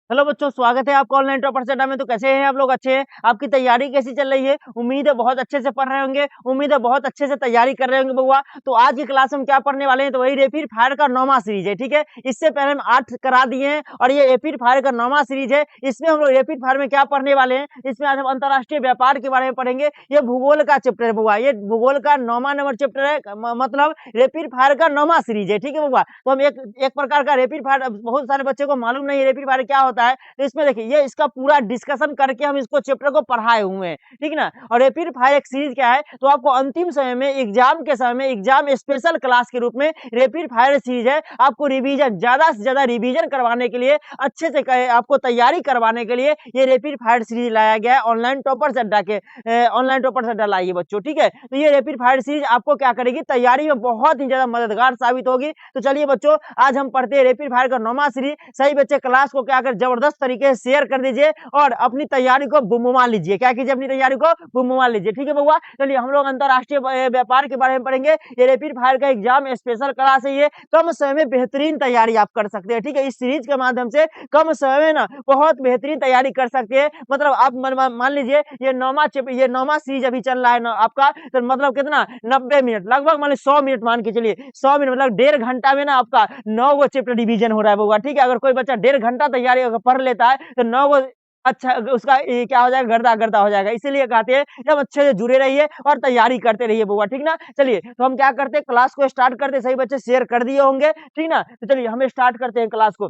Hello बच्चों, स्वागत है आपका ऑनलाइन टॉपर्स अड्डा में। तो कैसे हैं आप लोग? अच्छे हैं? आपकी तैयारी कैसी चल रही है? उम्मीद है बहुत अच्छे से पढ़ रहे होंगे, उम्मीद है बहुत अच्छे से तैयारी कर रहे होंगे बउआ। तो आज की क्लास में हम क्या पढ़ने वाले हैं? तो वही रैपिड फायर का 9वां सीरीज है, ठीक है। इससे पहले हम 8 करा दिए हैं और ये रैपिड फायर का 9वां सीरीज है। इसमें हम लोग रैपिड फायर में क्या पढ़ने वाले हैं? इसमें आज हम अंतरराष्ट्रीय व्यापार के बारे में पढ़ेंगे। ये भूगोल का चैप्टर है बउआ, ये भूगोल का 9वां नंबर चैप्टर है, मतलब रैपिड फायर का 9वां सीरीज है, ठीक है बउआ। तो हम एक प्रकार का रैपिड फायर, बहुत सारे बच्चों को मालूम नहीं है रैपिड फायर क्या होता है। तो इसमें देखिए, ये इसका पूरा डिस्कशन करके हम इसको चैप्टर को पढ़ाए हुए हैं, ठीक ना। और रैपिड फायर एक सीरीज क्या है, तो आपको अंतिम समय में, एग्जाम के समय में, एग्जाम स्पेशल क्लास के रूप में रैपिड फायर सीरीज है। आपको रिवीजन, ज्यादा से ज्यादा रिवीजन करवाने के लिए, अच्छे से आपको तैयारी करवाने के लिए ये रैपिड फायर सीरीज लाया गया है ऑनलाइन टॉपर्स अड्डा के, ऑनलाइन टॉपर्स अड्डा लाइए बच्चों, ठीक है। तो ये रैपिड फायर सीरीज आपको क्या करेगी, तैयारी में बहुत ही ज्यादा मददगार साबित होगी। तो चलिए बच्चों, आज हम पढ़ते हैं रैपिड फायर का 9वां सीरीज। सही बच्चे क्लास को क्या कर जबरदस्त तरीके से शेयर कर दीजिए और अपनी तैयारी को बुमबुमा लीजिए। क्या कीजिए? अपनी तैयारी को बुमबुमा लीजिए, ठीक है बउआ। चलिए हम लोग अंतरराष्ट्रीय व्यापार के बारे में पढ़ेंगे। ये रैपिड फायर का एग्जाम स्पेशल क्लास है। ये कम समय में बेहतरीन तैयारी आप कर सकते हैं, ठीक है। इस सीरीज के माध्यम से कम समय में ना बहुत बेहतरीन तैयारी कर सकते हैं। मतलब आप मान लीजिए ये 9वां सीरीज अभी चल रहा है ना आपका, तो मतलब कितना, 90 मिनट लगभग, मान लीजिए 100 मिनट मान के चलिए, 100 मिनट मतलब 1.5 घंटा में ना आपका 9 गो चैप्टर रिवीजन हो रहा है बउआ, ठीक है। अगर कोई बच्चा 1.5 घंटा तैयारी अगर पढ़ लेता है तो 9 गो, अच्छा उसका क्या हो जाएगा, गर्दा गर्दा हो जाएगा। इसीलिए कहते हैं जब अच्छे से जुड़े रहिए और तैयारी करते रहिए बउआ, ठीक ना। चलिए तो हम क्या करते हैं, क्लास को स्टार्ट करते हैं। सही बच्चे शेयर कर दिए होंगे, ठीक ना। तो चलिए हम स्टार्ट करते हैं क्लास को।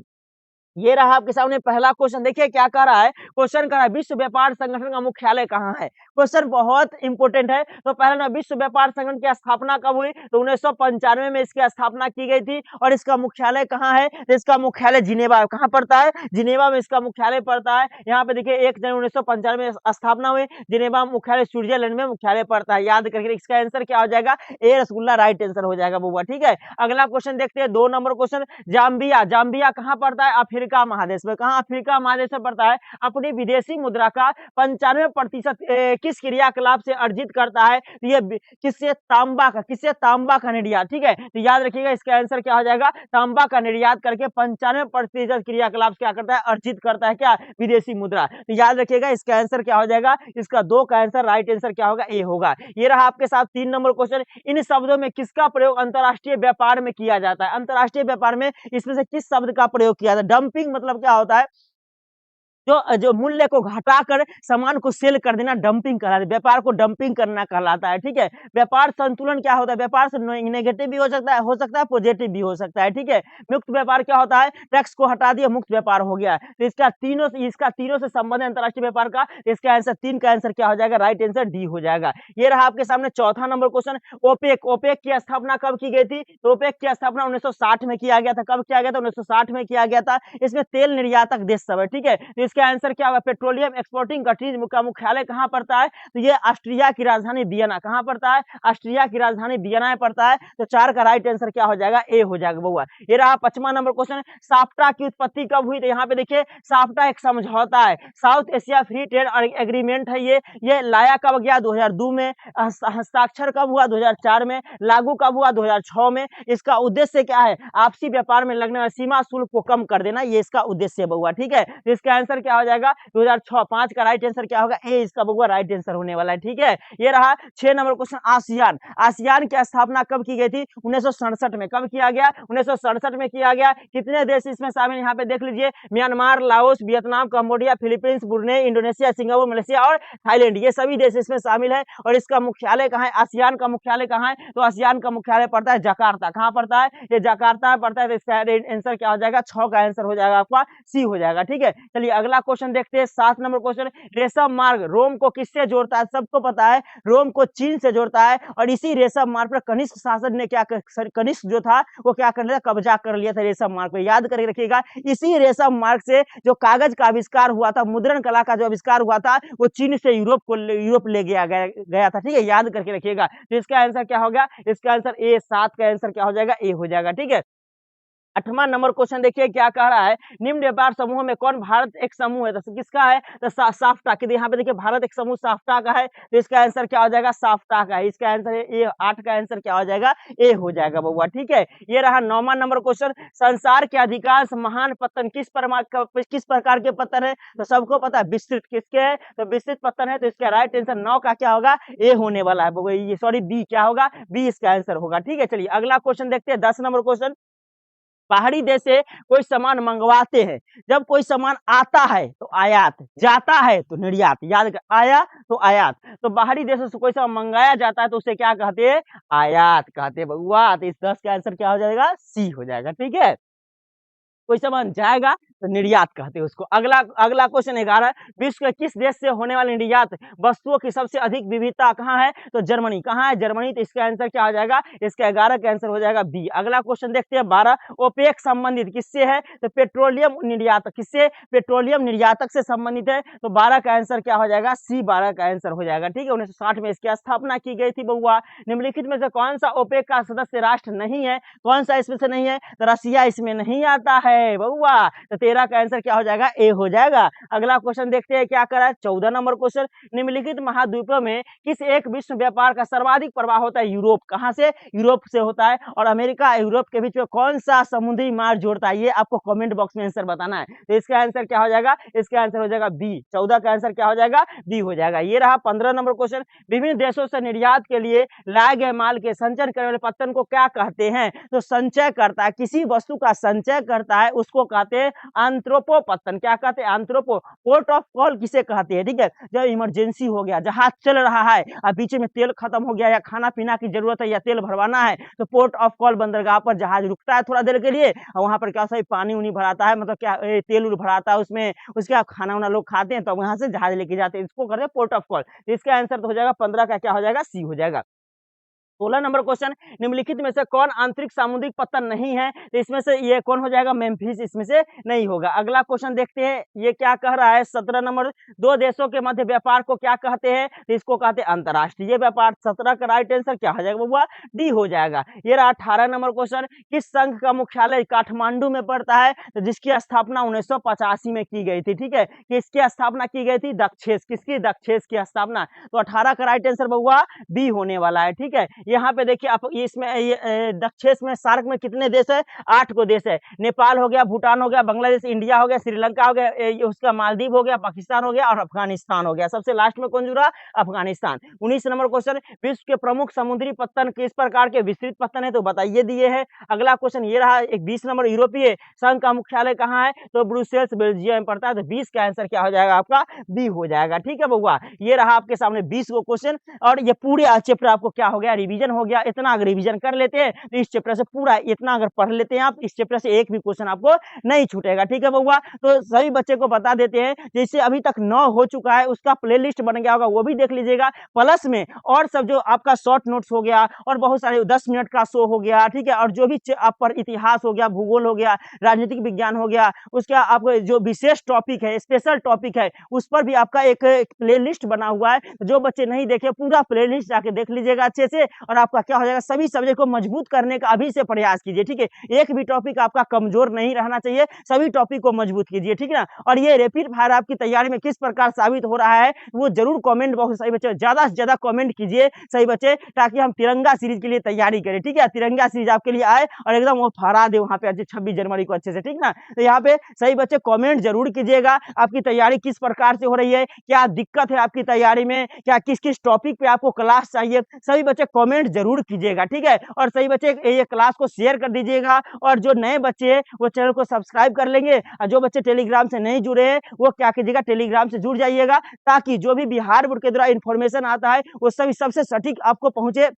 ये रहा आपके सामने पहला क्वेश्चन। देखिए क्या कह रहा है, क्वेश्चन कह रहा है विश्व व्यापार संगठन का मुख्यालय कहाँ है। क्वेश्चन बहुत इंपोर्टेंट है। तो पहले ना, विश्व व्यापार संगठन की स्थापना कब हुई? तो 1995 में इसकी स्थापना की गई थी। और इसका मुख्यालय कहाँ है? तो इसका मुख्यालय जिनेवा, कहाँ पड़ता है? जिनेवा में इसका मुख्यालय पड़ता है। यहाँ पे देखिए 1 जनवरी 1995 में स्थापना हुई। जिनेवा मुख्यालय स्विट्जरलैंड में मुख्यालय पड़ता है, याद करके। इसका आंसर क्या हो जाएगा? ए रसगुल्ला राइट आंसर हो जाएगा बउआ, ठीक है। अगला क्वेश्चन देखते हैं, 2 नंबर क्वेश्चन। जाम्बिया, जाम्बिया कहाँ पड़ता है? अफ्रीका महादेश में। कहाँ? अफ्रीका महादेश में पड़ता है। अपनी विदेशी मुद्रा का 95% किस क्रियाकलाप से अर्जित करता है? तो ये किससे? तांबा का, किससे? तांबा का निर्यात, ठीक है। तो याद रखिएगा इसका आंसर क्या हो जाएगा? तांबा का निर्यात करके 95% क्रियाकलाप क्या करता है? अर्जित करता है, क्या? विदेशी मुद्रा। तो याद रखिएगा इसका आंसर क्या हो जाएगा? इसका 2 का आंसर, राइट आंसर क्या होगा? ए होगा। ये रहा आपके साथ 3 नंबर क्वेश्चन। इन शब्दों में किसका प्रयोग अंतरराष्ट्रीय व्यापार में किया जाता है? अंतरराष्ट्रीय व्यापार में इसमें से किस शब्द का प्रयोग किया जाता है? डंपिंग मतलब क्या होता है? जो जो मूल्य को घटाकर सामान को सेल कर देना डंपिंग कहलाता है। व्यापार को डंपिंग करना कहलाता है, ठीक है। व्यापार संतुलन क्या होता है? व्यापार से नेगेटिव भी हो सकता है पॉजिटिव भी हो सकता है, ठीक है। मुक्त व्यापार क्या होता है? टैक्स को हटा दिया, मुक्त व्यापार हो गया। तो इसका तीनों से संबंध है अंतरराष्ट्रीय व्यापार का। इसका आंसर 3 का आंसर क्या हो जाएगा? राइट आंसर डी हो जाएगा। ये रहा आपके सामने चौथा नंबर क्वेश्चन। ओपेक, ओपेक की स्थापना कब की गई थी? तो ओपेक की स्थापना 1960 में किया गया था। कब किया गया था? 1960 में किया गया था। इसमें तेल निर्यातक देश सब है, ठीक है। तो इसका आंसर क्या होगा? पेट्रोलियम एक्सपोर्टिंग कंट्रीज का मुख्यालय कहाँ पड़ता है? तो ये ऑस्ट्रिया की राजधानी वियना, कहाँ पड़ता है? ऑस्ट्रिया की राजधानी वियना में पड़ता है। तो 4 का राइट आंसर क्या हो जाएगा? ए हो जाएगा बउआ। ये रहा 5वां नंबर क्वेश्चन। साफ्टा की उत्पत्ति कब हुई? तो यहाँ पे देखिए साफ्टा एक समझौता है, south Asia free trade agreement है। ये लाया कब गया? 2002 में। हस्ताक्षर कब हुआ? 2004 में। लागू कब हुआ? 2006 में। इसका उद्देश्य क्या है? आपसी व्यापार में लगने वाले सीमा शुल्क को कम कर देना, ये इसका उद्देश्य है बउआ, ठीक है। तो इसका आंसर क्या हो जाएगा? 2006। 5 का राइट आंसर क्या होगा? ए इसका बउआ राइट आंसर होने वाला है, ठीक है। ये रहा 6 नंबर क्वेश्चन। आसियान, आसियान की स्थापना कब की गई थी? 1967 में। कब किया गया? 1967 में किया गया। कितने देश इसमें शामिल? यहाँ पे देख लीजिए, Myanmar, Laos, Vietnam, Cambodia, Philippines, Brunei, Indonesia, Singapore, Malaysia और थाईलैंड, ये सभी देश इसमें शामिल है। और इसका मुख्यालय कहाँ है? आसियान का मुख्यालय कहाँ है? तो आसियान का मुख्यालय पड़ता है जकार्ता। कहाँ पड़ता है? ये जकार्ता में पड़ता है। तो इसका आंसर क्या हो जाएगा? 6 का आंसर हो जाएगा आपका सी हो जाएगा, ठीक है। चलिए अगला क्वेश्चन देखते हैं, 7 नंबर क्वेश्चन। रेशम मार्ग रोम को किससे जोड़ता है? सबको पता है रोम को चीन से जोड़ता है। और इसी रेशम मार्ग पर कनिष्क शासक ने क्या कनिष्क जो था वो क्या कर लिया? कब्जा कर लिया था रेशम मार्ग पे, याद करके रखिएगा। इसी रेशम मार्ग से जो कागज का आविष्कार हुआ था, मुद्रण कला का जो आविष्कार हुआ था, वो चीन से यूरोप ले गया था, ठीक है। याद करके रखिएगा। तो इसका आंसर क्या हो गया? इसका आंसर ए, 7 का आंसर क्या हो जाएगा? ए हो जाएगा, ठीक है। 8वां नंबर क्वेश्चन देखिए क्या कह रहा है, निम्न व्यापार समूह में कौन भारत एक समूह है, तो किसका है, तो साफ्टा की। यहाँ पे देखिए भारत एक समूह साफ्टा का है, तो इसका आंसर क्या हो जाएगा, साफ्टा का है। इसका आंसर ए, 8 का आंसर क्या हो जाएगा, ए हो जाएगा बउआ। ठीक है, ये रहा 9वां नंबर क्वेश्चन, संसार के अधिकांश महान पत्तन किस प्रकार के पत्थर है, तो सबको पता है विस्तृत किसके है, तो विस्तृत पत्थर है, तो इसका राइट आंसर 9 का क्या होगा, ए होने वाला है बउआ। ये सॉरी बी क्या होगा, बी इसका आंसर होगा। ठीक है, चलिए अगला क्वेश्चन देखते हैं 10 नंबर क्वेश्चन, बाहरी देश से कोई सामान मंगवाते हैं, जब कोई सामान आता है तो आयात, जाता है तो निर्यात, याद कर, आया तो आयात, तो बाहरी देशों से कोई सामान मंगाया जाता है तो उसे क्या कहते हैं, आयात कहते हैं बउआ। तो इस 10 का आंसर क्या हो जाएगा, सी हो जाएगा। ठीक है, कोई सामान जाएगा तो निर्यात कहते हैं उसको। अगला अगला क्वेश्चन 11, विश्व के किस देश से होने वाले निर्यात वस्तुओं की सबसे अधिक विविधता कहाँ है, तो जर्मनी। कहाँ है, जर्मनी, तो इसका आंसर क्या हो जाएगा, इसका 11 का आंसर हो जाएगा बी। अगला क्वेश्चन देखते हैं 12, ओपेक संबंधित किससे है, तो पेट्रोलियम निर्यातक, किससे, पेट्रोलियम निर्यातक से संबंधित है, तो 12 का आंसर क्या हो जाएगा, सी 12 का आंसर हो जाएगा। ठीक है, 1960 में इसकी स्थापना की गई थी बउआ। निम्नलिखित में से कौन सा ओपेक का सदस्य राष्ट्र नहीं है, कौन सा इसमें से नहीं है, तो रसिया इसमें नहीं आता है बउआ। तो 13 का आंसर क्या हो जाएगा, ए हो जाएगा। अगला क्वेश्चन देखते हैं क्या कर रहा है, 14 नंबर क्वेश्चन, निम्नलिखित महाद्वीपों में किस एक विश्व व्यापार का सर्वाधिक प्रवाह होता है, यूरोप। कहां से, यूरोप से होता है, और अमेरिका यूरोप के बीच में कौन सा समुद्री मार्ग जोड़ता है, ये आपको कमेंट बॉक्स में आंसर बताना है। तो इसका आंसर क्या हो जाएगा, इसका आंसर हो जाएगा बी। 14 का आंसर क्या हो जाएगा, बी हो जाएगा। ये रहा 15 नंबर क्वेश्चन, विभिन्न देशों से निर्यात के लिए लाए गए माल के संचय करने वाले पत्तन को क्या कहते हैं, तो संचय करता है, किसी वस्तु का संचय करता है उसको कहते हैं एंथ्रोपो पत्तन। क्या कहते हैं, एंथ्रोपो। पोर्ट ऑफ कॉल किसे कहते हैं, ठीक है, जब इमरजेंसी हो गया, जहाज चल रहा है और बीच में तेल खत्म हो गया या खाना पीना की जरूरत है या तेल भरवाना है, तो पोर्ट ऑफ कॉल बंदरगाह पर जहाज रुकता है थोड़ा देर के लिए, और वहां पर क्या सही पानी उनी भराता है, मतलब क्या तेल उल भराता है उसमें, उसके बाद खाना वाना लोग खाते हैं तो वहां से जहाज लेके जाते हैं, इसको कहते हैं पोर्ट ऑफ कॉल। इसका आंसर तो हो जाएगा 15 का क्या हो जाएगा, सी हो जाएगा। 16 नंबर क्वेश्चन, निम्नलिखित में से कौन आंतरिक सामुद्रिक पत्तन नहीं है, तो इसमें से ये कौन हो जाएगा, मेम्फिस इसमें से नहीं होगा। अगला क्वेश्चन देखते हैं, ये क्या कह रहा है 17 नंबर, दो देशों के मध्य व्यापार को क्या कहते हैं, तो इसको कहते हैं अंतरराष्ट्रीय व्यापार। 17 का राइट आंसर क्या हो जाएगा बउआ, डी हो जाएगा। ये रहा 18 नंबर क्वेश्चन, किस संघ का मुख्यालय काठमांडू में पड़ता है, तो जिसकी स्थापना 1985 में की गई थी। ठीक है, किसकी स्थापना की गई थी, दक्षेस, किसकी, दक्षेस की स्थापना। तो 18 का राइट आंसर बउआ बी होने वाला है। ठीक है, यहाँ पे देखिए आप इसमें दक्षेस में सार्क में कितने देश है, 8 को देश है, नेपाल हो गया, भूटान हो गया, बांग्लादेश, इंडिया हो गया, श्रीलंका हो गया, उसका मालदीव हो गया, पाकिस्तान हो गया और अफगानिस्तान हो गया। सबसे लास्ट में कौन जुड़ा, अफगानिस्तान। 19 नंबर क्वेश्चन, विश्व के प्रमुख समुद्री पत्तन किस प्रकार के विस्तृत पत्तन है, तो बताइए दिए है। अगला क्वेश्चन ये रहा एक 20 नंबर, यूरोपीय संघ का मुख्यालय कहाँ है, तो ब्रुसेल्स बेल्जियम में पड़ता है। तो 20 का आंसर क्या हो जाएगा आपका, बी हो जाएगा। ठीक है बउआ, ये रहा आपके सामने 20 को क्वेश्चन, और ये पूरे चैप्टर आपको क्या हो गया, रिवीजन हो गया। इतना अगर रिवीजन कर लेते हैं तो इस चैप्टर से पूरा इतना अगर पढ़ लेते हैं आप, इस चैप्टर से एक भी क्वेश्चन आपको नहीं छूटेगा। ठीक है बउआ, तो सभी बच्चे को बता देते हैं, जैसे अभी तक 9 हो चुका है उसका प्लेलिस्ट बन गया होगा, वो भी देख लीजिएगा। प्लस में और सब जो आपका शॉर्ट नोट्स हो गया और बहुत सारे 10 मिनट का शो हो गया, ठीक है, और जो भी आप पर इतिहास हो गया, भूगोल हो गया, राजनीतिक विज्ञान हो गया, उसका आपको जो विशेष टॉपिक है, स्पेशल टॉपिक है, उस पर भी आपका एक प्लेलिस्ट बना हुआ है। जो बच्चे नहीं देखे पूरा प्लेलिस्ट जाके देख लीजिएगा अच्छे से, और आपका क्या हो जाएगा, सभी सब्जेक्ट को मजबूत करने का अभी से प्रयास कीजिए। ठीक है, एक भी टॉपिक आपका कमजोर नहीं रहना चाहिए, सभी टॉपिक को मजबूत कीजिए। ठीक है ना, और ये रैपिड फायर आपकी तैयारी में किस प्रकार साबित हो रहा है वो जरूर कमेंट बॉक्स में सही बच्चे ज्यादा से ज्यादा कमेंट कीजिए सही बच्चे, ताकि हम तिरंगा सीरीज के लिए तैयारी करें। ठीक है, तिरंगा सीरीज आपके लिए आए और एकदम वो फहरा दे वहां पे 26 जनवरी को अच्छे से। ठीक ना, तो यहाँ पे सही बच्चे कमेंट जरूर कीजिएगा, आपकी तैयारी किस प्रकार से हो रही है, क्या दिक्कत है आपकी तैयारी में, क्या किस किस टॉपिक पे आपको क्लास चाहिए, सभी बच्चे कमेंट जरूर कीजिएगा। ठीक है, और सही बच्चे ये क्लास को शेयर कर दीजिएगा, और जो नए बच्चे हैं वो चैनल को सब्सक्राइब कर लेंगे, और जो बच्चे टेलीग्राम से नहीं जुड़े हैं वो क्या कीजिएगा, टेलीग्राम से जुड़ जाइएगा, ताकि जो भी बिहार बोर्ड के द्वारा इन्फॉर्मेशन आता है वो सभी सबसे सटीक आपको पहुंचे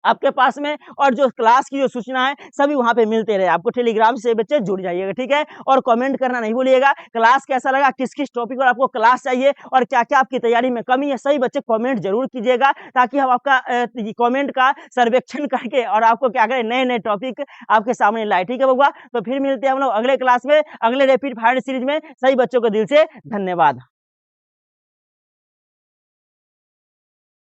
आपके पास में, और जो क्लास की जो सूचना है सभी वहां पे मिलते रहे आपको। टेलीग्राम से बच्चे जुड़ जाइएगा। ठीक है, और कमेंट करना नहीं भूलिएगा, क्लास कैसा लगा, किस किस टॉपिक पर आपको क्लास चाहिए और क्या क्या आपकी तैयारी में कमी है, सही बच्चे कमेंट जरूर कीजिएगा, ताकि हम आपका कमेंट का सर्वेक्षण करके और आपको क्या करें, नए नए टॉपिक आपके सामने लाए। ठीक है बउआ, तो फिर मिलते हैं हम लोग अगले क्लास में, अगले रैपिड फायर सीरीज में। सही बच्चों को दिल से धन्यवाद।